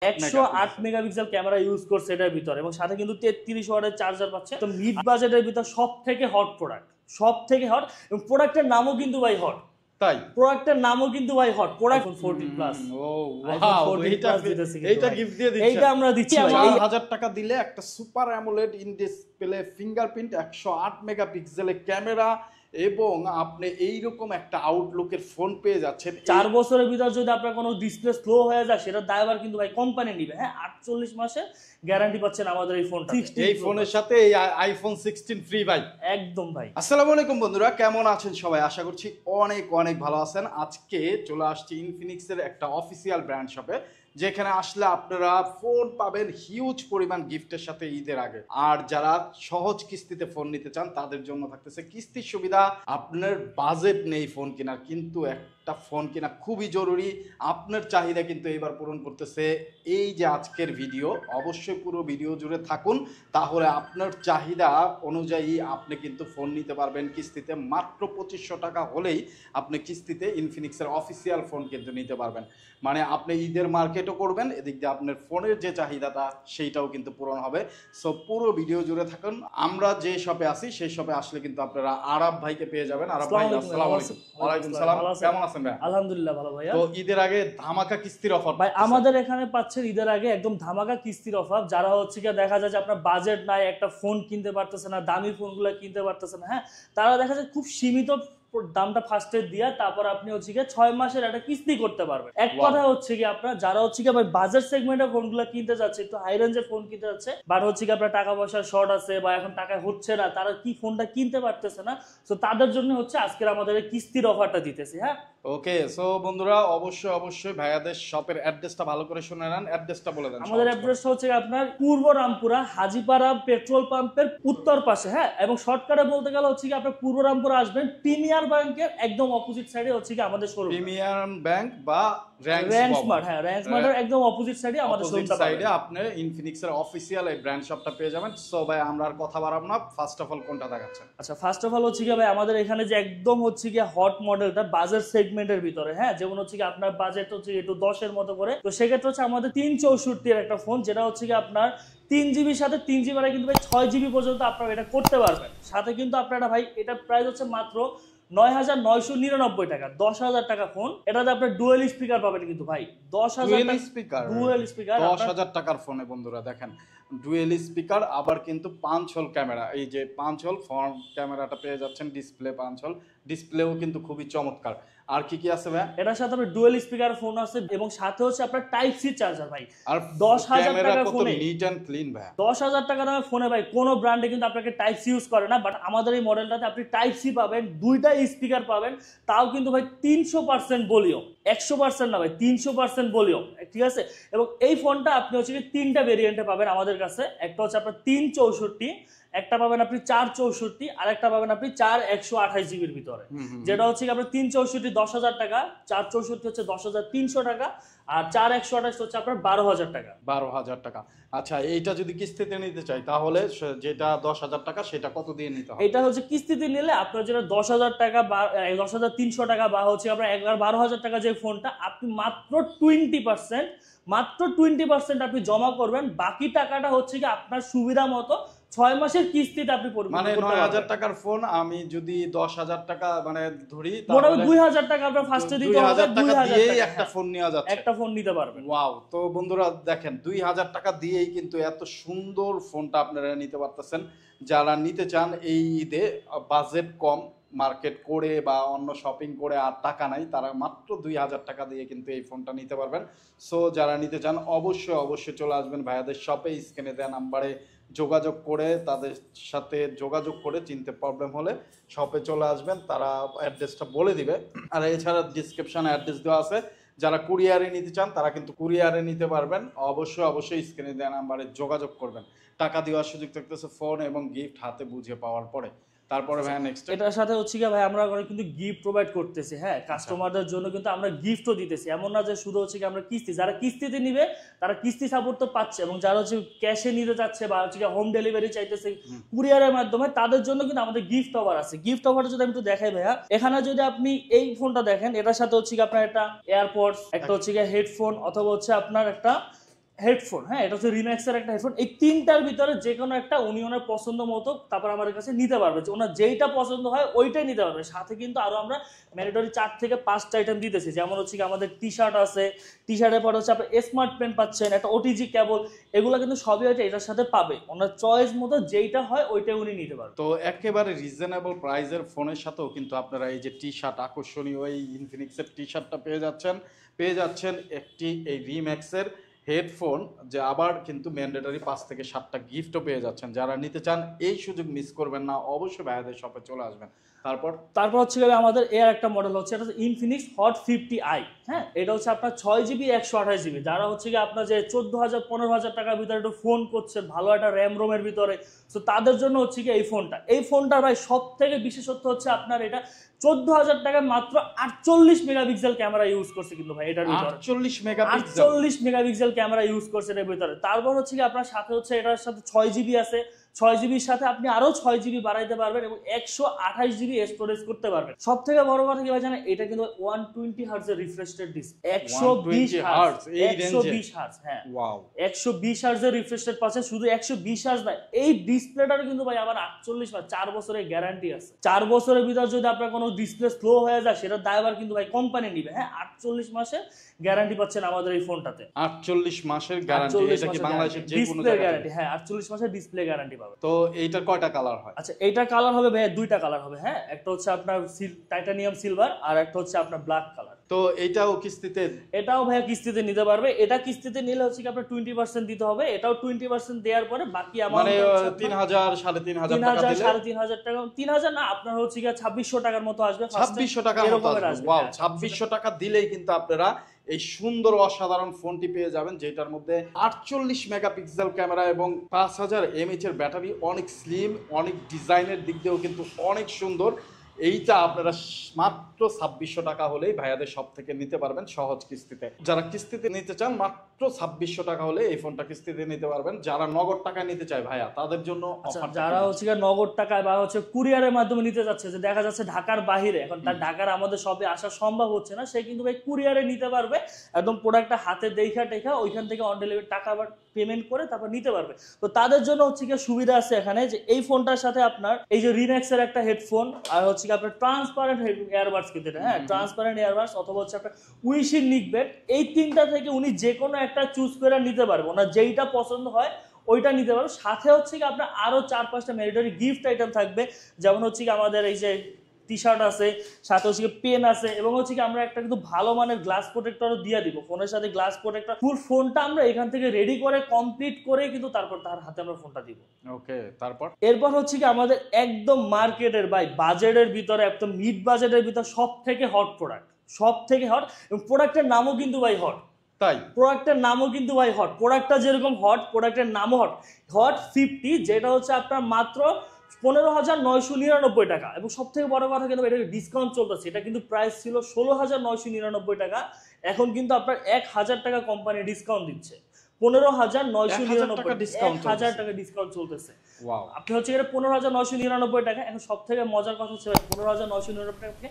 108 megapixel camera use করছে এটার ভিতরে এবং সাথে কিন্তু 33 ওয়াটের চার্জার পাচ্ছে। তো মিড বাজেটের ভিতর সবথেকে হট প্রোডাক্ট, সবথেকে হট, এবং প্রোডাক্টের নামও কিন্তু ভাই হট। তাই প্রোডাক্টের নামও কিন্তু ভাই হট। Product 14 plus. ও ওয়াও, এইটা গিফট দিয়ে দিচ্ছি। এইটা আমরা দিচ্ছি 4000 টাকা দিলে একটা super AMOLED in display fingerprint 108 মেগাপিক্সেলের ক্যামেরা এবং আপনি এইরকম একটা আউটলুকের ফোন পেয়ে যাচ্ছেন। 4 বছরের ভিতর যদি আপনার কোনো ডিসপ্লে স্লো হয়ে যায় সেটা দায়ভার কিন্তু ভাই কোম্পানি নিবে। হ্যাঁ, 48 মাসে গ্যারান্টি পাচ্ছেন আমাদের এই ফোনটা। এই ফোনের সাথে এই আইফোন 16 ফ্রি ভাই, একদম ভাই। আসসালামু আলাইকুম বন্ধুরা, কেমন আছেন সবাই? আশা করছি অনেক অনেক ভালো আছেন। আজকে চলে আসছি ইনফিনিক্সের একটা অফিসিয়াল ব্র্যান্ড শপে, যেখানে আসলে আপনারা ফোন পাবেন হিউজ পরিমাণ গিফটের সাথে ঈদের আগে। আর যারা সহজ কিস্তিতে ফোন নিতে চান তাদের জন্য থাকতেছে কিস্তির সুবিধা। আপনার বাজেট নেই ফোন কেনার, কিন্তু একটা ফোন কেনা খুবই জরুরি। আপনার চাহিদা কিন্তু এবার পূরণ করতেছে এই যে আজকের ভিডিও। অবশ্যই পুরো ভিডিও জুড়ে থাকুন, তাহলে আপনার চাহিদা অনুযায়ী আপনি কিন্তু ফোন নিতে পারবেন কিস্তিতে। মাত্র 2500 টাকা হলেই আপনি কিস্তিতে ইনফিনিক্সের অফিসিয়াল ফোন কিন্তু নিতে পারবেন। মানে আপনি ঈদের মার্কেটও করবেন, এদিক দিয়ে আপনার ফোনের যে চাহিদাটা সেইটাও কিন্তু পূরণ হবে। সো পুরো ভিডিও জুড়ে থাকুন। আমরা যে শপে আছি সেই শপে আসলে কিন্তু আপনারা আরাব ভাইকে পেয়ে যাবেন। আরাব ভাই আসসালামু আলাইকুম। ওয়ালাইকুম সালাম, কেমন আছেন ভাই? আলহামদুলিল্লাহ ভালো ভাইয়া। তো ঈদের আগে ধামাকা কিস্তির অফার ভাই আমাদের এখানে পাচ্ছেন ঈদের আগে একদম ধামাকা কিস্তির অফার। যারা হচ্ছে কি দেখা যায় যে আপনার বাজেট নাই, একটা ফোন কিনতে পারতেছে না, দামি ফোনগুলো কিনতে পারতেছে না, হ্যাঁ, তারা দেখা যায় খুব সীমিত দামটা ফার্স্টে দিয়া তারপর আপনি হচ্ছে কি 6 মাসের একটা কিস্তি করতে পারবেন। এক কথা হচ্ছে কি আপনার যারা হচ্ছে কি বাজেট সেগমেন্টের ফোনগুলো কিনতে যাচ্ছে, একটু হাই রেঞ্জের ফোন কিনতে যাচ্ছে, বাট হচ্ছে কি আপনার টাকা পয়সা শর্ট আছে বা এখন টাকা হচ্ছে না, তারা কি ফোনটা কিনতে পারতেছে না, তো তাদের জন্য হচ্ছে আজকের আমাদের কিস্তির অফারটা দিতেছি। হ্যাঁ ওকে, সো বন্ধুরা অবশ্যই অবশ্যই ভাইয়াদের শপের অ্যাড্রেসটা ভালো করে শুনে নেন। অ্যাড্রেসটা বলে দেন। আমাদের অ্যাড্রেসটা হচ্ছে আপনার পূর্ব রামপুরা হাজীপাড়া পেট্রোল পাম্পের উত্তর পাশে। হ্যাঁ, এবং শর্টকাটে বলতে গেলে হচ্ছে কি আপনার পূর্ব রামপুরা আসবেন, প্রিমিয়ার ব্যাংকের একদম অপোজিট সাইডে হচ্ছে কি আমাদের শোরুম। প্রিমিয়ার ব্যাংক বা র‍্যাঙ্ক স্মার্ট, হ্যাঁ র‍্যাঙ্ক স্মার্টের একদম অপোজিট সাইডে আমাদের শোরুমটা সাইডে আপনি ইনফিনিক্সের অফিসিয়াল এই ব্র্যান্ড শপটা পেয়ে যাবেন। সো ভাই আমরা আর কথা বাড়াবো না, ফার্স্ট অফ অল কোনটা দেখাচ্ছেন? আচ্ছা, ফার্স্ট অফ অল হচ্ছে কি ভাই আমাদের এখানে যে একদম হচ্ছে কি হট মডেলটা বাজেট সেগমেন্টের ভিতরে, হ্যাঁ, যেমন হচ্ছে কি আপনার বাজেট হচ্ছে একটু 10 এর মতো করে, তো সেক্ষেত্রে হচ্ছে আমাদের 364 এর একটা ফোন, যেটা হচ্ছে কি আপনার 3GB সাথে 3GB মানে কিন্তু ভাই 6GB পর্যন্ত আপনারা এটা করতে পারবেন। সাথে কিন্তু আপনারা ভাই এটা প্রাইস হচ্ছে মাত্র 9999 টাকা, 10,000 টাকা ফোন। এটাতে আপনার ডুয়েল স্পিকার পাবেন কিন্তু ভাই, 10,000 স্পিকার, ডুয়েল স্পিকার 10,000 টাকার ফোনে বন্ধুরা দেখেন ডুয়েল স্পিকার, আবার কিন্তু 5 হোল ক্যামেরা। এই যে 5 হোল ফ্রন্ট ক্যামেরাটা পেয়ে যাচ্ছেন, ডিসপ্লে 5 হোল, ডিসপ্লেও কিন্তু খুবই চমৎকার। আর কি কি আছে ভাই? এটার সাথে আপনার ডুয়েল স্পিকার ফোন আছে এবং সাথে হচ্ছে আপনার টাইপ সি চার্জার ভাই। আর 10,000 টাকা ফোনে নিট এন্ড ক্লিন ভাই, 10,000 টাকা দামের ফোনে ভাই কোনো ব্র্যান্ডে কিন্তু আপনাকে টাইপ সি ইউজ করে না, বাট আমাদের এই মডেলটাতে আপনি টাইপ সি পাবেন, দুইটা স্পিকার পাবেন, তাও কিন্তু ভাই 300% ভলিউম, 100% না ভাই 300% ভলিউম, ঠিক আছে। এবং এই ফোনটা আপনি হচ্ছে কি 3টা ভেরিয়েন্টে পাবেন আমাদের কাছে। একটা হচ্ছে আপনার 364, একটা পাবেন আপনি 464, আর একটা পাবেন আপনি 4128GBর ভিতরে। যেটা হচ্ছে কি আপনার 364 10,000 টাকা, 464 হচ্ছে 10,300 টাকা, আর 4128 হচ্ছে আপনার 12,000 টাকা। 12,000 টাকা। আচ্ছা, এইটা যদি কিস্তিতে নিতে চাই তাহলে যেটা 10,000 টাকা সেটা কত দিয়ে নিতে হবে? এটা হচ্ছে কিস্তিতে নিলে আপনার যেটা 10,000 টাকা বা 10,300 টাকা বা হচ্ছে আপনার 12,000 টাকা যে ফোনটা, আপনি মাত্র 20% আপনি জমা করবেন। বাকি টাকাটা হচ্ছে কি আপনার সুবিধা মতো 6 মাসের কিস্তিতে আপনি মানে 9,000 টাকার ফোন আমি যদি 10,000 টাকা মানে ধরি, তাহলে 2,000 টাকা আপনার ফার্স্টে দিতে হবে, 2,000 টাকা দিয়ে একটা ফোন নেওয়া যাচ্ছে, একটা ফোন নিতে পারবেন। ওয়াও! তো বন্ধুরা দেখেন 2,000 টাকা দিয়েই কিন্তু এত সুন্দর ফোনটা আপনারা নিতে পারতেছেন। যারা নিতে চান এই ঈদে, বাজেট কম, মার্কেট করে বা অন্য শপিং করে আর টাকা নাই, তারা মাত্র 2,000 টাকা দিয়ে কিন্তু এই ফোনটা নিতে পারবেন। সো যারা নিতে চান অবশ্যই অবশ্যই চলে আসবেন ভাইয়াদের শপে। স্ক্রিনে দেওয়া নাম্বারে যোগাযোগ করে, তাদের সাথে যোগাযোগ করে চিনতে প্রবলেম হলে শপে চলে আসবেন, তারা অ্যাড্রেসটা বলে দিবে। আর এছাড়া ডিসক্রিপশনে অ্যাড্রেস দেওয়া আছে, যারা কুরিয়ারে নিতে চান তারা কিন্তু কুরিয়ারে নিতে পারবেন। অবশ্যই অবশ্যই স্ক্রিনে দেওয়া নাম্বারে যোগাযোগ করবেন। টাকা দেওয়ার সুযোগ থাকতেছে ফোন এবং গিফট হাতে বুঝে পাওয়ার পরে। তারপরে ভাই নেক্সট এটার সাথে হচ্ছে কি ভাই আমরা কিন্তু গিফট প্রোভাইড করতেছি। হ্যাঁ, কাস্টমারদের জন্য কিন্তু আমরা গিফটও দিতেছি। এমন না যে শুধু হচ্ছে কি আমরা কিস্তি, যারা কিস্তিতে নিবে তারা কিস্তি সাপোর্ট তো পাচ্ছে, এবং যারা হচ্ছে ক্যাশে নিতে চাচ্ছে বা হচ্ছে হোম ডেলিভারি চাইতেছে কুরিয়ারের মাধ্যমে, তাদের জন্য কিন্তু আমাদের গিফট অফার আছে। গিফট অফারটা যদি আমি একটু দেখাই ভাইয়া, এখানে যদি আপনি এই ফোনটা দেখেন, এটার সাথে হচ্ছে কি আপনার একটা এয়ারপডস, একটা হচ্ছে কি হেডফোন, অথবা হচ্ছে আপনার একটা হেডফোন, হ্যাঁ এটা হচ্ছে রিম্যাক্সের একটা হেডফোন। এই তিনটার ভিতরে যে কোনো একটা উনি ওনার পছন্দ মতো তারপর আমাদের কাছে নিতে পারবে, যে ওনার যেইটা পছন্দ হয় ওইটাই নিতে পারবে। সাথে কিন্তু আরো আমরা ম্যান্ডেটরি 4 থেকে 5টা আইটেম দিতেছি, যেমন হচ্ছে কি আমাদের টি শার্ট আছে, টি শার্টের পরে হচ্ছে আপনার স্মার্ট পেন পাচ্ছেন, একটা ওটিজি কেবল, এগুলো কিন্তু সবই হচ্ছে এটার সাথে পাবে। ওনার চয়েস মতো যেইটা হয় ওইটাই উনি নিতে পারবে। তো একেবারে রিজনেবল প্রাইসের ফোনের সাথেও কিন্তু আপনারা এই যে টি শার্ট, আকর্ষণীয় এই ইনফিনিক্সের টি শার্টটা পেয়ে যাচ্ছেন একটি এই রিম্যাক্সের হেডফোন, যে আবার কিন্তু ম্যান্ডেটরি 5 থেকে 7টা গিফটও পেয়ে যাচ্ছেন। যারা নিতে চান এই সুযোগ মিস করবেন না, অবশ্যই ভাইয়াদের শপে চলে আসবেন। তারপর হচ্ছে আমাদের এর একটা মডেল হচ্ছে, এটা হচ্ছে ইনফিনিক্স হট 50i। হ্যাঁ এটা হচ্ছে আপনার 6GB 128GB। যারা হচ্ছে কি আপনার যে 14,000 15,000 টাকার ভিতরে একটু ফোন করছেন ভালো একটা র্যাম রোমের ভিতরে, তো তাদের জন্য হচ্ছে কি এই ফোনটার ভাই সব থেকে বিশেষত্ব হচ্ছে আপনার এটা 14,000 টাকায় মাত্র 48 মেগাপিক্সেল ক্যামেরা ইউজ করছে কিন্তু ভাই এটার ভিতরে। 48 মেগাপিক্সেল ক্যামেরা ইউজ করছে এর ভিতরে। তারপর হচ্ছে কি আপনার সাথে হচ্ছে এটার সাথে 6GB আছে, 6GBর সাথে আপনি আরো 6GB বাড়াইতে পারবেন এবং 128GB স্টোরেজ করতে পারবেন। সব থেকে বড় কথা কি ভাই জানেন, এটা কিন্তু 120 হার্টজের রিফ্রেশ রেট দিচ্ছে। 120 হার্টজ, এই রেঞ্জে 120 হার্টজ, হ্যাঁ ওয়াও 120 হার্টজের রিফ্রেশ রেট পাচ্ছেন। শুধু 120 হার্টজ না, এই ডিসপ্লেটার কিন্তু ভাই আবার 48 বা 4 বছরের গ্যারান্টি আছে। 4 বছরের ভিতর যদি আপনার কোনো ডিসপ্লে স্লো হয়ে যায় সেটা দায়ভার কিন্তু ভাই কোম্পানি নিবে। হ্যাঁ 48 মাসের গ্যারান্টি পাচ্ছেন আমাদের এই ফোনটাতে। 48 মাসের গ্যারান্টি, এটা কি বাংলাদেশের যে কোনো জায়গায় গ্যারান্টি? হ্যাঁ 48 মাসের ডিসপ্লে গ্যারান্টি পাবে। তো এইটার কয়টা কালার হয়? আচ্ছা এইটার কালার হবে ভাই দুইটা কালার হবে। হ্যাঁ একটা হচ্ছে আপনার টাইটানিয়াম সিলভার আর একটা হচ্ছে আপনার ব্ল্যাক কালার। তো এইটাও কিস্তিতে? এটাও ভাইয়া কিস্তিতে নিতে পারবে। এটা কিস্তিতে নিলে হচ্ছে কি আপনার 20% দিতে হবে, এটাও 20% দেওয়ার পরে বাকি অ্যামাউন্ট মানে 3,000 3,500 টাকা দিলে 3,500 টাকা, 3,000 না আপনার হচ্ছে কি 2,600 টাকার মতো আসবে। 2,600 টাকার মতো আসবে। ওয়াও 2,600 টাকা দিলেই কিন্তু আপনারা এই সুন্দর অসাধারণ ফোনটি পেয়ে যাবেন, যেটার মধ্যে 48 মেগাপিক্সেল ক্যামেরা এবং 5000 mAh এর ব্যাটারি, অনেক স্লিম, অনেক ডিজাইনের দিক দিয়েও কিন্তু অনেক সুন্দর। এইটা আপনারা মাত্র 2,600 টাকা হলেই ভাইয়াদের সব থেকে নিতে পারবেন সহজ কিস্তিতে। যারা কিস্তিতে নিতে চান মাত্র 2,600 টাকা হলে এই ফোনটা কিস্তিতে নিতে পারবেন। যারা নগদ টাকায় নিতে চায় ভাইয়া তাদের জন্য যারা হচ্ছে নগদ টাকায় বা হচ্ছে কুরিয়ারের মাধ্যমে নিতে যাচ্ছে, যে দেখা যাচ্ছে ঢাকার বাহিরে, এখন তার ঢাকার আমাদের সবে আসা সম্ভব হচ্ছে না, সে কিন্তু ভাই কুরিয়ারে নিতে পারবে। একদম প্রোডাক্টটা হাতে দেখা ওইখান থেকে অন ডেলিভারি টাকা আবার পেমেন্ট করে তারপর নিতে পারবে। তো তাদের জন্য হচ্ছে কি সুবিধা আছে এখানে, যে এই ফোনটার সাথে আপনার এই যে রিম্যাক্সের একটা হেডফোন আর হচ্ছে কি আপনার ট্রান্সপারেন্ট এয়ারবাডস কিন্তু এটা, হ্যাঁ ট্রান্সপারেন্ট এয়ারবাডস অথবা হচ্ছে আপনার উইশিং নিকবেট, এই তিনটা থেকে উনি যে কোনো একটা চুজ করে নিতে পারবে। ওনার যেইটা পছন্দ হয় ওইটা নিতে পারবে। সাথে হচ্ছে কি আপনার আরো 4-5টা ম্যান্ডেটরি গিফট আইটেম থাকবে, যেমন হচ্ছে কি আমাদের এই যে টি শার্ট আছে, সাথে হচ্ছে পেন আছে, এবং হচ্ছে কি আমরা একটা কিন্তু ভালো মানের গ্লাস প্রোটেক্টরও দিয়ে দিব ফোনের সাথে। গ্লাস প্রোটেক্টর ফুল ফোনটা আমরা এখান থেকে রেডি করে কমপ্লিট করে কিন্তু তারপর তার হাতে আমরা ফোনটা দিব। ওকে এরপর হচ্ছে কি আমাদের একদম মার্কেটের ভাই বাজেটের ভিতরে, একদম মিড বাজেটের ভিতরে সব থেকে হট প্রোডাক্ট, সব থেকে হট, এবং প্রোডাক্টের নামও কিন্তু ভাই হট। তাই প্রোডাক্টের নামও কিন্তু ভাই হট, প্রোডাক্টটা যেরকম হট প্রোডাক্টের নামও হট। হট 50, যেটা হচ্ছে আপনার মাত্র 15,999 টাকা। এবং সব থেকে বড় কথা কিন্তু এটা ডিসকাউন্ট চলতেছে। এটা কিন্তু প্রাইস ছিল 16,999 টাকা, এখন কিন্তু আপনার 1,000 টাকা কোম্পানি ডিসকাউন্ট দিচ্ছে। 15,999 1,000 টাকা ডিসকাউন্ট চলতেছে। আপনি হচ্ছে এটা 15,999 টাকা। এখন সব থেকে মজার কথা হচ্ছে 15,999 টাকা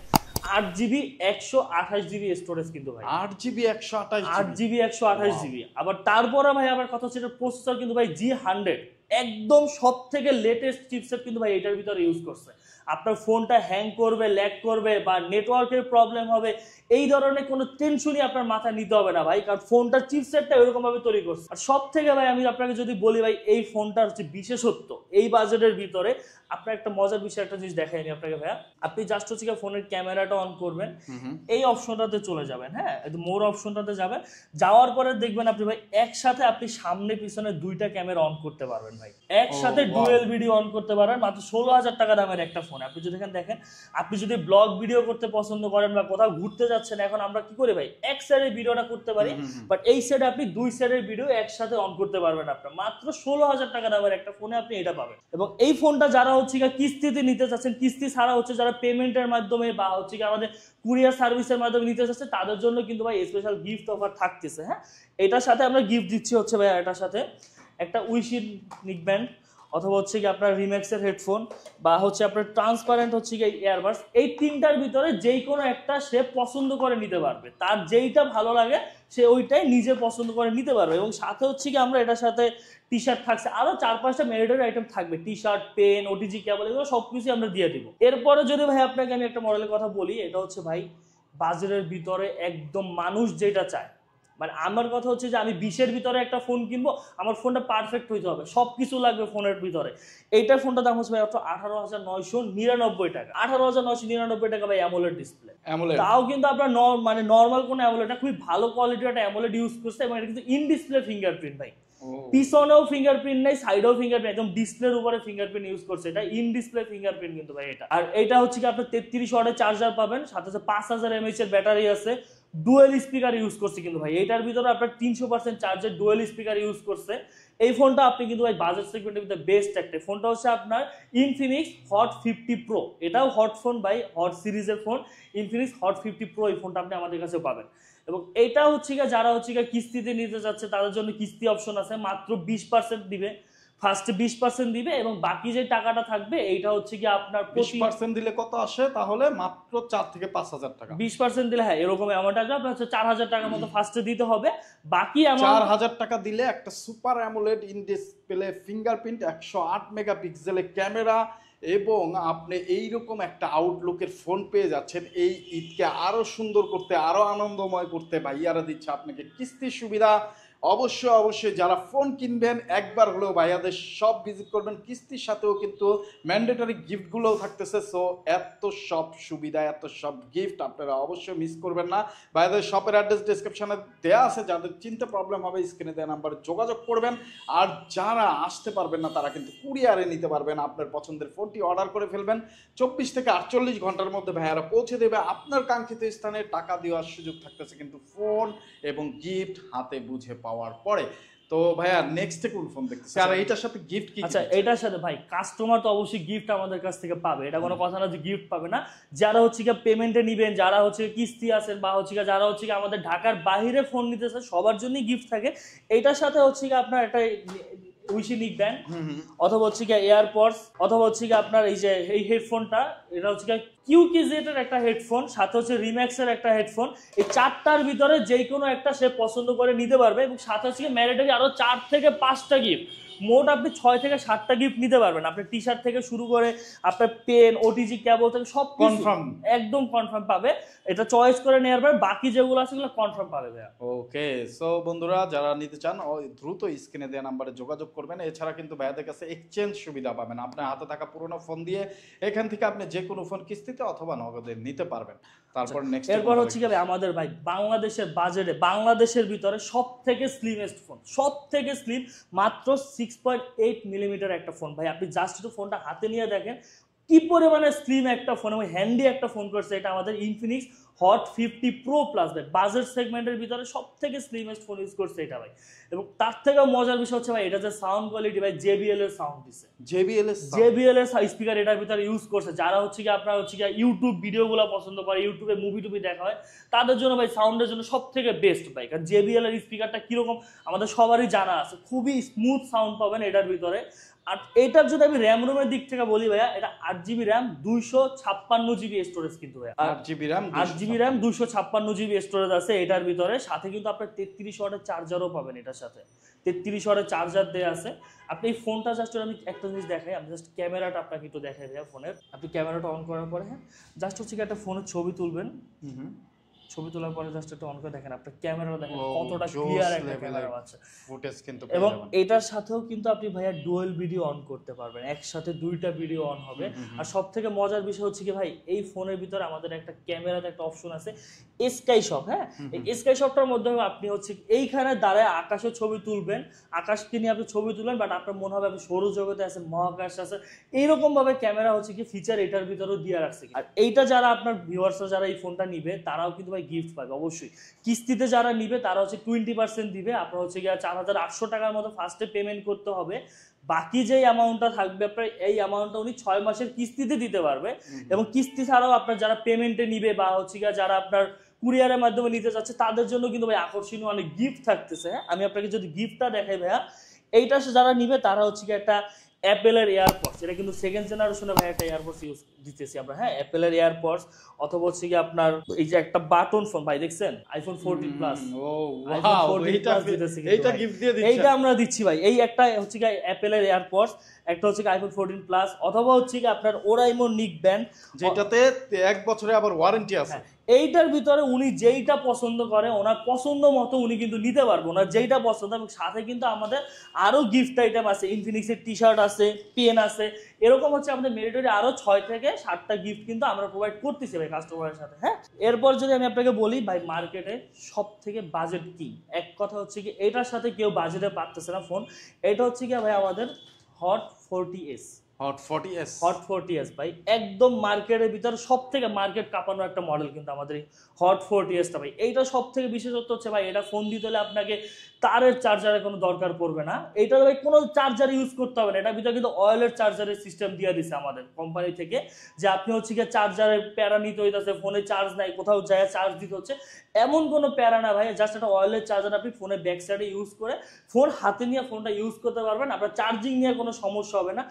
8GB 128GB স্টোরেজ কিন্তু ভাই, 8GB 128GB। আবার তারপরে ভাই আবার কথা হচ্ছে এটা প্রসেসর কিন্তু ভাই G100, একদম সব থেকে লেটেস্ট চিপসেট কিন্তু ভাই এটার ভিতরে ইউজ করছে। আপনার ফোনটা হ্যাং করবে, ল্যাগ করবে বা নেটওয়ার্কের প্রবলেম হবে, এই ধরনের কোনো টেনশনই আপনার মাথায় নিতে হবে না ভাই, কারণ ফোনটার চিপসেটটা এরকম ভাবে তৈরি করছে। আর সব থেকে ভাই আমি আপনাকে যদি বলি ভাই এই ফোনটার হচ্ছে বিশেষত্ব এই বাজেটের ভিতরে, আপনার একটা মজার বিষয় একটা জিনিস দেখাইনি আপনাকে ভাইয়া। আপনি জাস্ট হচ্ছে ফোনের ক্যামেরাটা অন করবেন, এই অপশনটাতে চলে যাবেন, হ্যাঁ মোর অপশনটাতে যাবেন, যাওয়ার পরে দেখবেন আপনি ভাই একসাথে আপনি সামনে পিছনে দুইটা ক্যামেরা অন করতে পারবেন ভাই, একসাথে ডুয়েল ভিডিও অন করতে পারবেন মাত্র 16,000 টাকা দামের একটা ফোন। আপনি যদি এখানে দেখেন, আপনি যদি ব্লগ ভিডিও করতে পছন্দ করেন বা কোথাও ঘুরতে যাচ্ছেন, এখন আমরা কি করি ভাই এক সাইডের ভিডিওটা করতে পারি, বাট এই সাইডে আপনি দুই সাইডের ভিডিও একসাথে অন করতে পারবেন। আপনার মাত্র 16,000 টাকা দামের একটা ফোনে আপনি এটা পাবেন। এবং এই ফোনটা যারা হচ্ছে কিস্তিতে নিতে চাচ্ছেন, কিস্তি ছাড়া হচ্ছে যারা পেমেন্টের মাধ্যমে বা হচ্ছে আমাদের কুরিয়ার সার্ভিসের মাধ্যমে নিতে চাচ্ছে, তাদের জন্য কিন্তু ভাই স্পেশাল গিফট অফার থাকতেছে। হ্যাঁ এটার সাথে আমরা গিফট দিচ্ছি হচ্ছে ভাই এটার সাথে একটা উইশিং নিকব্যান্ড অথবা হচ্ছে কি আপনার রিম্যাক্সের হেডফোন, বা হচ্ছে আপনার ট্রান্সপারেন্ট হচ্ছে কি ইয়ারবাডস, এই তিনটার ভিতরে যেই কোনো একটা সে পছন্দ করে নিতে পারবে, তার যেইটা ভালো লাগে সে ওইটাই নিজে পছন্দ করে নিতে পারবে। এবং সাথে হচ্ছে কি আমরা এটার সাথে টি শার্ট থাকছে, আরো 4-5টা ম্যান্ডেটরি আইটেম থাকবে, T shirt, pen, OTG cable, এগুলো সবকিছু আমরা দিয়ে দিব। এরপরে যদি ভাই আপনাকে আমি একটা মডেলের কথা বলি, এটা হচ্ছে ভাই বাজারের ভিতরে একদম মানুষ যেটা চায়, মানে আমার কথা হচ্ছে যে আমি 20-এর ভিতরে একটা ফোন কিনবো, আমার ফোনটা পারফেক্ট হইতে হবে, সবকিছু লাগবে ফোনের ভিতরে। এইটার ফোনটা দাম হচ্ছে ভাই 18,999 টাকা, 18,999 টাকা ভাই অ্যামোলেড ডিসপ্লে। তাও কিন্তু আপনার মানে নর্মাল কোনো অ্যামোলেড না, খুবই ভালো কোয়ালিটির একটা অ্যামোলেড ইউজ করছে, এবং এটা কিন্তু ইন ডিসপ্লে ফিঙ্গারপ্রিন্ট ভাই, পিছনেও ফিঙ্গারপ্রিন্ট নাই, সাইডেও ফিঙ্গারপ্রিন্ট, একদম ডিসপ্লের উপরে ফিঙ্গারপ্রিন্ট ইউজ করছে, এটা ইন ডিসপ্লে ফিঙ্গারপ্রিন্ট কিন্তু ভাই এটা। আর এটা হচ্ছে কি আপনার 33 ওয়াটের চার্জার পাবেন, সাথে 5000 mAh এর ব্যাটারি আছে, ডুয়েল স্পিকার ইউজ করছে কিন্তু ভাই এটার ভিতরে আপনার 300% চার্জের ডুয়েল স্পিকার ইউজ করছে। এই ফোনটা আপনি কিন্তু ভাই বাজেট সেগমেন্টের ভিতরে বেস্ট একটা ফোনটা হচ্ছে আপনার ইনফিনিক্স হট 50 প্রো, এটাও হট ফোন ভাই, হট সিরিজের ফোন, ইনফিনিক্স হট 50 প্রো, এই ফোনটা আপনি আমাদের কাছে পাবেন। এবং এটা হচ্ছে গিয়ে যারা হচ্ছে গিয়ে কিস্তিতে নিতে যাচ্ছে তাদের জন্য কিস্তি অপশন আছে, মাত্র 20% দিবে, ফার্স্টে 20% দিবে, এবং বাকি যে টাকাটা থাকবে এইটা হচ্ছে কি আপনার 20% দিলে কত আসে তাহলে? মাত্র 4 থেকে 5000 টাকা। 20% দিলে হ্যাঁ এরকম অ্যামাউন্ট আসবে, আপনার হচ্ছে 4000 টাকার মতো ফার্স্টে দিতে হবে, বাকি অ্যামাউন্ট 4000 টাকা দিলে একটা super AMOLED in display fingerprint, 108 মেগাপিক্সেলের ক্যামেরা, এবং আপনি এইরকম একটা আউটলুকের ফোন পেয়ে যাচ্ছেন। এই ঈদকে আরো সুন্দর করতে, আরো আনন্দময় করতে ভাইয়ারা দিচ্ছে আপনাকে কিস্তির সুবিধা। অবশ্যই যারা ফোন কিনবেন একবার হলেও ভাইয়াদের সব ভিজিট করবেন, কিস্তির সাথেও কিন্তু ম্যান্ডেটরি গিফটগুলোও থাকতেছে। সো এত সব সুবিধা, এত সব গিফট আপনারা অবশ্যই মিস করবেন না। ভাইয়াদের শপের অ্যাড্রেস ডেসক্রিপশনে দেওয়া আছে, যাদের চিনতে প্রবলেম হবে স্ক্রিনে দেওয়া নাম্বারে যোগাযোগ করবেন। আর যারা আসতে পারবেন না তারা কিন্তু কুরিয়ারে নিতে পারবেন, আপনার পছন্দের ফোনটি অর্ডার করে ফেলবেন, 24 থেকে 48 ঘন্টার মধ্যে ভাইয়ারা পৌঁছে দেবে আপনার কাঙ্ক্ষিত স্থানে। টাকা দেওয়ার সুযোগ থাকতেছে কিন্তু ফোন এবং গিফট হাতে বুঝে পাওয়ার পরে। তো ভাইয়া নেক্সট কোন ফোন দেখতেছি, আর এইটার সাথে গিফট কি? আচ্ছা এটার সাথে ভাই কাস্টমার তো অবশ্যই গিফট আমাদের কাছ থেকে পাবে, এটা কোনো কথা না যে গিফট পাবে না। যারা হচ্ছে কি পেমেন্টে নিবেন, যারা হচ্ছে কিস্তি আছেন, বা হচ্ছে কি যারা হচ্ছে কি আমাদের ঢাকার বাইরে ফোন নিতেছে, সবার জন্যই গিফট থাকে। এইটার সাথে হচ্ছে কি আপনার একটা উইশি নিক ব্যান্ড, অথবা হচ্ছে কি এয়ারপডস, অথবা হচ্ছে কি আপনার এই যে এই হেডফোনটা, এটা হচ্ছে কি কিউকিজেটের একটা হেডফোন, সাথে হচ্ছে রিম্যাক্সের একটা হেডফোন, এই চারটার ভিতরে যে কোনো একটা সে পছন্দ করে নিতে পারবে। এবং সাথে হচ্ছে কি ম্যান্ডেটরি আরো 4 থেকে 5টা গিফট, মোট আপনি 6 থেকে 7টা গিফট নিতে পারবেন। আপনি টি শার্ট থেকে শুরু করে আপনার পেন, ওটিজি কেবল থেকে সব কনফার্ম, একদম কনফার্ম পাবে। এটা চয়েস করে নেওয়ার পর বাকি যেগুলো আছে সেগুলো কনফার্ম পাবে ভাইয়া। ওকে, সো বন্ধুরা যারা নিতে চান দ্রুত স্ক্রিনে দেওয়া নাম্বারে যোগাযোগ করবেন। এছাড়া কিন্তু ভাইয়াদের কাছে এক্সচেঞ্জ সুবিধা পাবেন, আপনার হাতে থাকা পুরোনো ফোন দিয়ে এখান থেকে আপনি যে কোনো ফোন কিস্তিতে অথবা নগদে নিতে পারবেন। তারপর নেক্সট এরপর হচ্ছে কি আমাদের ভাই বাংলাদেশের বাজেটে, বাংলাদেশের ভিতরে সব থেকে স্লিমেস্ট ফোন, সব থেকে স্লিম, মাত্র 6.8 মিলিমিটার একটা ফোন ভাই। আপনি জাস্ট একটু ফোনটা হাতে নিয়ে দেখেন কি পরিমাণে স্লিম একটা ফোন এবং হ্যান্ডি একটা ফোন করছে। এটা আমাদের ইনফিনিক্স হট 50 প্রো প্লাস ভাই, বাজেট সেগমেন্টের ভিতরে সব থেকে স্লিমেস্ট ফোন ইউজ করছে এটা ভাই। এবং তার থেকে মজার বিষয় হচ্ছে ভাই এটা যে সাউন্ড কোয়ালিটি ভাই, JBL এর সাউন্ড দিছে, JBL এর স্পিকার এটার ভিতরে ইউজ করছে। যারা হচ্ছে কি আপনার হচ্ছে কি ইউটিউব ভিডিওগুলো পছন্দ করে, ইউটিউবে মুভি টুভি দেখা হয়, তাদের জন্য ভাই সাউন্ডের জন্য সব থেকে বেস্ট ভাই। কারণ JBL এর স্পিকারটা কিরকম আমাদের সবারই জানা আছে, খুবই স্মুথ সাউন্ড পাবেন এটার ভিতরে। আর এটার যদি আমি র্যাম রোমের দিক থেকে বলি ভাইয়া, এটা 8GB র্যাম 256GB স্টোরেজ কিন্তু ভাইয়া, 8GB র্যাম 256GB স্টোরেজ আছে এটার ভিতরে। সাথে কিন্তু আপনার 33 ওয়াটের চার্জারও পাবেন এটার সাথে, 33 ওয়াটের চার্জার দেয়া আছে। আপনি এই ফোনটা জাস্ট আমি একটা জিনিস দেখাই, আমি জাস্ট ক্যামেরাটা আপনাকে একটু দেখাই ভাইয়া ফোনের। আপনি ক্যামেরাটা অন করার পরে হ্যাঁ জাস্ট হচ্ছে কি একটা ফোনের ছবি তুলবেন, ছবি তোলার পরে জাস্ট একটু অন করে দেখেন, আপনার ক্যামেরাটা দেখেন কতটা ক্লিয়ার একটা ক্যামেরা আছে ফুটেজ কিন্তু। এবং এটার সাথেও কিন্তু আপনি ভাইয়া ডুয়াল ভিডিও অন করতে পারবেন, একসাথে 2টা ভিডিও অন হবে। আর সবথেকে মজার বিষয় হচ্ছে কি ভাই, এই ফোনের ভিতরে আমাদের একটা ক্যামেরাতে একটা অপশন আছে স্কাই শট। হ্যাঁ, এই স্কাই শটটার মাধ্যমে আপনি হচ্ছে এইখানে দাঁড়ায় আকাশের ছবি তুলবেন, আকাশকে নিয়ে আপনি ছবি তুলবেন, বাট আপনার মনে হবে আপনি সৌরজগতে আছেন, মহাকাশ আছে, এইরকম ভাবে ক্যামেরা হচ্ছে কি ফিচার এটার ভিতরেও দিয়ে রাখছে। আর এইটা যারা আপনার ভিউয়ার্সরা যারা এই ফোনটা নিবে তারাও কিন্তু ভাই গিফট পাবে অবশ্যই। কিস্তিতে যারা নিবে তারা হচ্ছে 20% দিবে, আপনার হচ্ছে গিয়ে 4800 টাকার মতো ফার্স্টে পেমেন্ট করতে হবে। বাকি যে অ্যামাউন্টটা থাকবে আপনার, এই অ্যামাউন্টটা উনি 6 মাসের কিস্তিতে দিতে পারবে। এবং কিস্তি ছাড়াও আপনার যারা পেমেন্টে নিবে বা হচ্ছে গিয়ে যারা আপনার কুরিয়ারের মাধ্যমে নিতে যাচ্ছে তাদের জন্য কিন্তু ভাই আকর্ষণীয় অনেক গিফট থাকতেছে। হ্যাঁ, আমি আপনাকে যদি গিফটটা দেখাই ভাইয়া, এইটা যারা নিবে তারা হচ্ছে কি একটা অ্যাপেলের এয়ারপডস, এটা কিন্তু সেকেন্ড জেনারেশনে ভাই একটা এয়ারপডস ইউজ দিতেছি আমরা, হ্যাঁ অ্যাপেলের এয়ারপডস, অথবা হচ্ছে কি আপনার এই যে একটা বাটন ফোন ভাই দেখছেন আইফোন 14 প্লাস, ও আইফোন ওয়াও 14 এইটা প্লাস দিতেছি কিন্তু এইটা ভাই। গিফট দিয়ে দিচ্ছেন। এইটা আমরা দিচ্ছি ভাই, এই একটা হচ্ছে কি অ্যাপেলের এয়ারপডস, একটা হচ্ছে কি আইফোন 14 প্লাস, অথবা হচ্ছে কি আপনার ওরাইমো নিক ব্যান্ড, যেটাতে 1 বছরে আবার ওয়ারেন্টি আছে। এইটার ভিতরে উনি যেইটা পছন্দ করে ওনার পছন্দ মতো উনি কিন্তু নিতে পারবো, ওনার যেইটা পছন্দ, এবং সাথে কিন্তু আমাদের আরো গিফট আইটেম আছে, ইনফিনিক্সের টি শার্ট আছে, পেন আছে, এরকম হচ্ছে আমাদের মেরিটরি আরো 6 থেকে 7টা গিফট কিন্তু আমরা প্রোভাইড করতেছি ভাই কাস্টমারের সাথে। হ্যাঁ, এরপর যদি আমি আপনাকে বলি ভাই মার্কেটে সব থেকে বাজেট কিং, এক কথা হচ্ছে কি এটার সাথে কেউ বাজেটে পারতেছে না ফোন, এটা হচ্ছে কি ভাই আমাদের hot 40s। Hot 40s, hot 40s ভাই একদম মার্কেটের ভিতরে সব থেকে মার্কেট কাঁপানো একটা মডেল কিন্তু আমাদের এই হট 40sটা ভাই। এইটা সব থেকে বিশেষত্ব হচ্ছে ভাই এটা ফোন দিতে হলে আপনাকে তারের চার্জারের কোনো দরকার পড়বে না, এটা ভাই কোনো চার্জার ইউজ করতে হবে না, এটার ভিতরে কিন্তু অয়েলের চার্জারের সিস্টেম দিয়ে দিছে আমাদের কোম্পানি থেকে, যে আপনি হচ্ছে গিয়ে চার্জারের প্যারা নিতে হইতেছে, ফোনে চার্জ নাই, কোথাও যায় চার্জ দিতে হচ্ছে, এমন কোনো প্যারা না ভাই, জাস্ট একটা অয়েলের চার্জার আপনি ফোনের ব্যাক সাইডে ইউজ করে ফোন হাতে নিয়ে ফোনটা ইউজ করতে পারবেন, আপনার চার্জিং নিয়ে কোনো সমস্যা হবে না।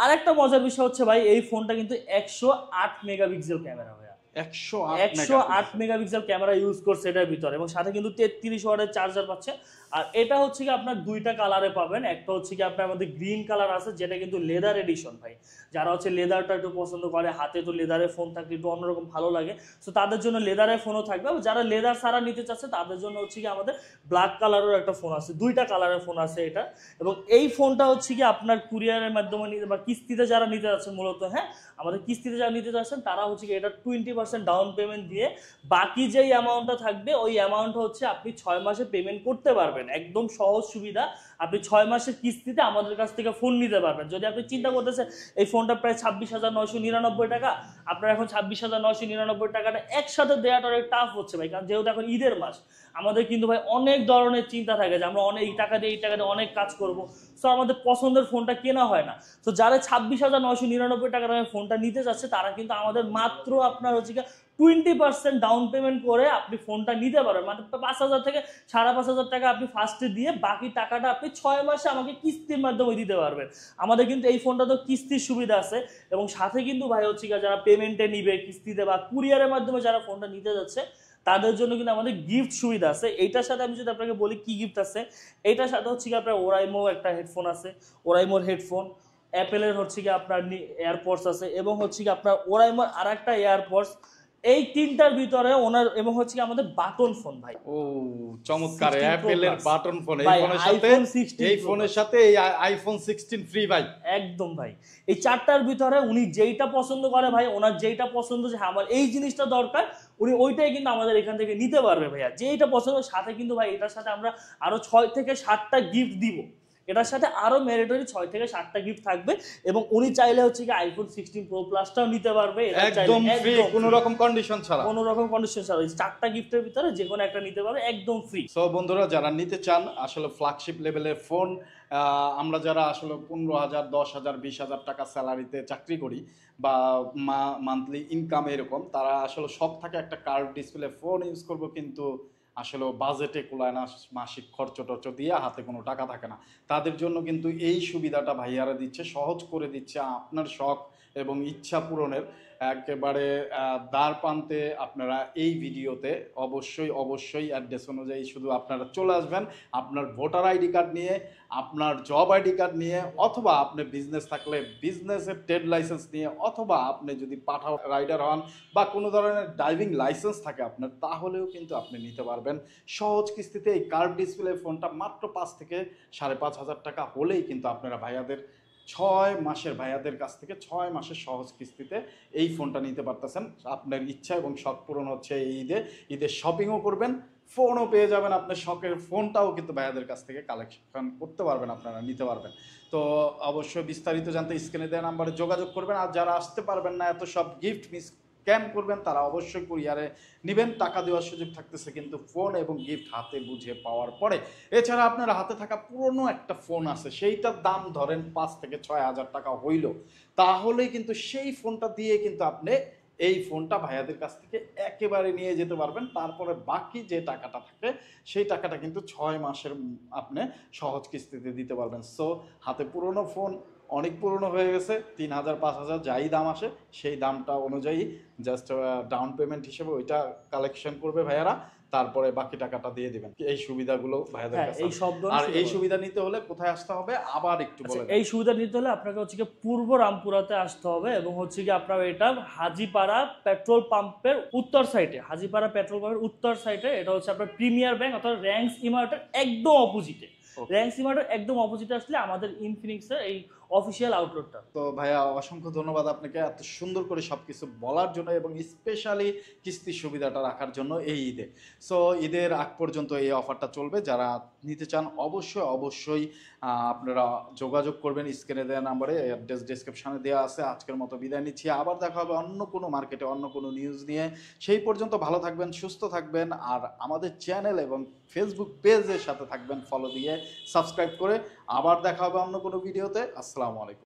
আরেকটা মজার বিষয় হচ্ছে ভাই এই ফোনটা কিন্তু 108 মেগাপিক্সেল ক্যামেরা ভাই, 108 মেগাপিক্সেল ক্যামেরা ইউজ করছে এটার ভিতরে, এবং সাথে কিন্তু 33 ওয়াটের চার্জার পাচ্ছে। আর এটা হচ্ছে কি আপনার দুইটা কালারে পাবেন, একটা হচ্ছে কি আপনার আমাদের গ্রিন কালার আছে যেটা কিন্তু লেদার এডিশন ভাই, যারা হচ্ছে লেদারটা একটু পছন্দ করে, হাতে তো লেদারের ফোন থাকলে একটু অন্যরকম ভালো লাগে, সো তাদের জন্য লেদারের ফোনও থাকবে, যারা লেদার ছাড়া নিতে চাচ্ছে তাদের জন্য হচ্ছে কি আমাদের ব্ল্যাক কালারের একটা ফোন আছে, দুইটা কালারের ফোন আছে এটা। এবং এই ফোনটা হচ্ছে কি আপনার কুরিয়ারের মাধ্যমে নিতে বা কিস্তিতে যারা নিতে যাচ্ছেন মূলত, হ্যাঁ আমাদের কিস্তিতে যারা নিতে যাচ্ছেন তারা হচ্ছে কি এটা 20% ডাউন পেমেন্ট দিয়ে বাকি যেই অ্যামাউন্টটা থাকবে ওই অ্যামাউন্ট হচ্ছে আপনি 6 মাসে পেমেন্ট করতে পারবেন, একদম সহজ সুবিধা, আপনি 6 মাসের কিস্তিতে আমাদের কাছ থেকে ফোন নিতে পারবেন। যদি আপনি চিন্তা করতেছেন এই ফোনটা প্রায় 26,999 টাকা, আপনার এখন 26,999 টাকাটা একসাথে দেওয়াটা অনেক টাফ হচ্ছে ভাই, কারণ যেহেতু এখন ঈদের মাস আমাদের কিন্তু ভাই অনেক ধরনের চিন্তা থাকে যে আমরা অনেক এই টাকা দিয়ে অনেক কাজ করব, সো আমাদের পছন্দের ফোনটা কেনা হয় না। তো যারা 26,999 টাকা দামের ফোনটা নিতে যাচ্ছে তারা কিন্তু আমাদের মাত্র আপনার হচ্ছে 20% ডাউন পেমেন্ট করে আপনি ফোনটা নিতে পারবেন, মাত্র 5,000 থেকে 5,500 টাকা আপনি ফার্স্টে দিয়ে বাকি টাকাটা আপনি 6 মাসে আমাকে কিস্তির মাধ্যমে দিতে পারবেন। আমাদের কিন্তু এই ফোনটা তো কিস্তির সুবিধা আছে, এবং সাথে কিন্তু ভাই হচ্ছে যারা পেমেন্টে নিবে কিস্তিতে বা কুরিয়ারের মাধ্যমে যারা ফোনটা নিতে যাচ্ছে তাদের জন্য কিন্তু আমাদের গিফট সুবিধা আছে। এইটার সাথে আমি যদি আপনাকে বলি কি গিফট আছে, এইটার সাথে হচ্ছে কি আপনার ওরাইমো একটা হেডফোন আছে, ওরাইমোর হেডফোন, অ্যাপেলের হচ্ছে কি আপনার এয়ারপডস আছে, এবং হচ্ছে কি আপনার ওরাইমোর আর একটা এয়ারপডস, এই তিনটার ভিতরে ওনার, এবং হচ্ছে কি আমাদের বাটন ফোন ভাই। ও চমৎকার, অ্যাপেলের বাটন ফোন, এই ভাই, ফোনের সাথে iPhone 16 এই ফোনের সাথে এই আইফোন 16 ফ্রি ভাই। একদম ভাই, এই চারটার ভিতরে উনি যেইটা পছন্দ করে ভাই, ওনার যেইটা পছন্দ যে হ্যাঁ আমার এই জিনিসটা দরকার, উনি ওইটাই কিন্তু আমাদের এখান থেকে নিতে পারবে ভাইয়া, যেইটা পছন্দ। সাথে কিন্তু ভাই এটার সাথে আমরা আরো 6 থেকে 7টা গিফট দিব, এটার সাথে আরো মেরিটরি 6 থেকে 7টা গিফট থাকবে, এবং উনি চাইলে হচ্ছে কি আইফোন 16 প্রো প্লাসটাও নিতে পারবে, একদম ফ্রি, কোনো রকম কন্ডিশন ছাড়া, কোনো রকম কন্ডিশন ছাড়া, এই 4টা গিফটের ভিতরে যে কোনো একটা নিতে পারবে একদম ফ্রি। সো বন্ধুরা যারা নিতে চান আসলে ফ্ল্যাগশিপ লেভেলের ফোন, আমরা যারা আসলে 15,000 10,000 20,000 টাকা স্যালারিতে চাকরি করি বা মান্থলি ইনকাম এরকম, তারা আসলে শখ থাকে একটা কার্ভ ডিসপ্লে ফোন ইউজ করব, কিন্তু আসলে বাজেটে কুলায় না, মাসিক খরচ টর্চ দিয়ে হাতে কোনো টাকা থাকে না, তাদের জন্য কিন্তু এই সুবিধাটা ভাইয়ারা দিচ্ছে, সহজ করে দিচ্ছে আপনার শখ এবং ইচ্ছা পূরণের একেবারে দ্বার প্রান্তে। আপনারা এই ভিডিওতে অবশ্যই অ্যাড্রেস অনুযায়ী শুধু আপনারা চলে আসবেন আপনার ভোটার আইডি কার্ড নিয়ে, আপনার জব আইডি কার্ড নিয়ে, অথবা আপনি বিজনেস থাকলে বিজনেসের ট্রেড লাইসেন্স নিয়ে, অথবা আপনি যদি পাঠাও রাইডার হন বা কোনো ধরনের ড্রাইভিং লাইসেন্স থাকে আপনার, তাহলেও কিন্তু আপনি নিতে পারবেন সহজ কিস্তিতে। এই কার্ভ ডিসপ্লে ফোনটা মাত্র 5 থেকে 5,500 টাকা হলেই কিন্তু আপনারা ভাইয়াদের 6 মাসের ভাইয়াদের কাছ থেকে 6 মাসের সহজ কিস্তিতে এই ফোনটা নিতে পারতেছেন। আপনার ইচ্ছা এবং শখ পূরণ হচ্ছে এই ঈদে শপিংও করবেন, ফোনও পেয়ে যাবেন, আপনার শখের ফোনটাও কিন্তু ভাইয়াদের কাছ থেকে কালেকশন করতে পারবেন, আপনারা নিতে পারবেন। তো অবশ্যই বিস্তারিত জানতে স্ক্রিনে দেওয়া নাম্বারে যোগাযোগ করবেন। আর যারা আসতে পারবেন না, এত সব গিফট মিস স্ক্যান করবেন, তারা অবশ্যই কুরিয়ারে নেবেন, টাকা দেওয়ার সুযোগ থাকতেছে কিন্তু ফোন এবং গিফট হাতে বুঝে পাওয়ার পরে। এছাড়া আপনার হাতে থাকা পুরনো একটা ফোন আছে, সেইটার দাম ধরেন 5 থেকে 6 হাজার টাকা হইল, তাহলেই কিন্তু সেই ফোনটা দিয়ে কিন্তু আপনি এই ফোনটা ভাইয়াদের কাছ থেকে একেবারে নিয়ে যেতে পারবেন। তারপরে বাকি যে টাকাটা থাকে সেই টাকাটা কিন্তু 6 মাসের আপনি সহজ কিস্তিতে দিতে পারবেন। সো হাতে পুরনো ফোন অনেক পুরনো হয়ে গেছে, 3000 5000 যাই দাম আসে সেই দামটা অনুযায়ী জাস্ট ডাউন পেমেন্ট হিসেবে ওইটা কালেকশন করবে ভাইয়ারা, তারপরে বাকি টাকাটা দিয়ে দিবেন। এই সুবিধাগুলো ভাইয়াদের হ্যাঁ কাছে এই আছে। সব আর ধরনের এই সুবিধা নিতে হলে কোথায় আসতে হবে আবার একটু বলে দেন। এই সুবিধা নিতে হলে আপনাকে হচ্ছে কি পূর্ব রামপুরাতে আসতে হবে এবং হচ্ছে কি আপনার এটা হাজিপাড়া পেট্রোল পাম্পের উত্তর সাইডে, হাজিপাড়া পেট্রোল পাম্পের উত্তর সাইডে, এটা হচ্ছে আপনার প্রিমিয়ার ব্যাংক অর্থাৎ র্যাঙ্কস ইমার্টের একদম অপোজিটে। র্যাঙ্কস ইমার্টের একদম অপোজিটে আসলে আমাদের ইনফিনিক্সের এই অফিসিয়াল আউটলেটটা। তো ভাইয়া অসংখ্য ধন্যবাদ আপনাকে এত সুন্দর করে সবকিছু বলার জন্য এবং স্পেশালি কিস্তির সুবিধাটা রাখার জন্য এই ঈদে। সো ঈদের আগ পর্যন্ত এই অফারটা চলবে, যারা নিতে চান অবশ্যই অবশ্যই আপনারা যোগাযোগ করবেন স্ক্রিনে দেওয়া নাম্বারে, অ্যাড্রেস ডেসক্রিপশনে দেওয়া আছে। আজকের মতো বিদায় নিচ্ছি, আবার দেখা হবে অন্য কোনো মার্কেটে অন্য কোনো নিউজ নিয়ে। সেই পর্যন্ত ভালো থাকবেন, সুস্থ থাকবেন, আর আমাদের চ্যানেল এবং ফেসবুক পেজের সাথে থাকবেন ফলো দিয়ে সাবস্ক্রাইব করে। আবার দেখা হবে অন্য কোনো ভিডিওতে। আসসালামু আলাইকুম।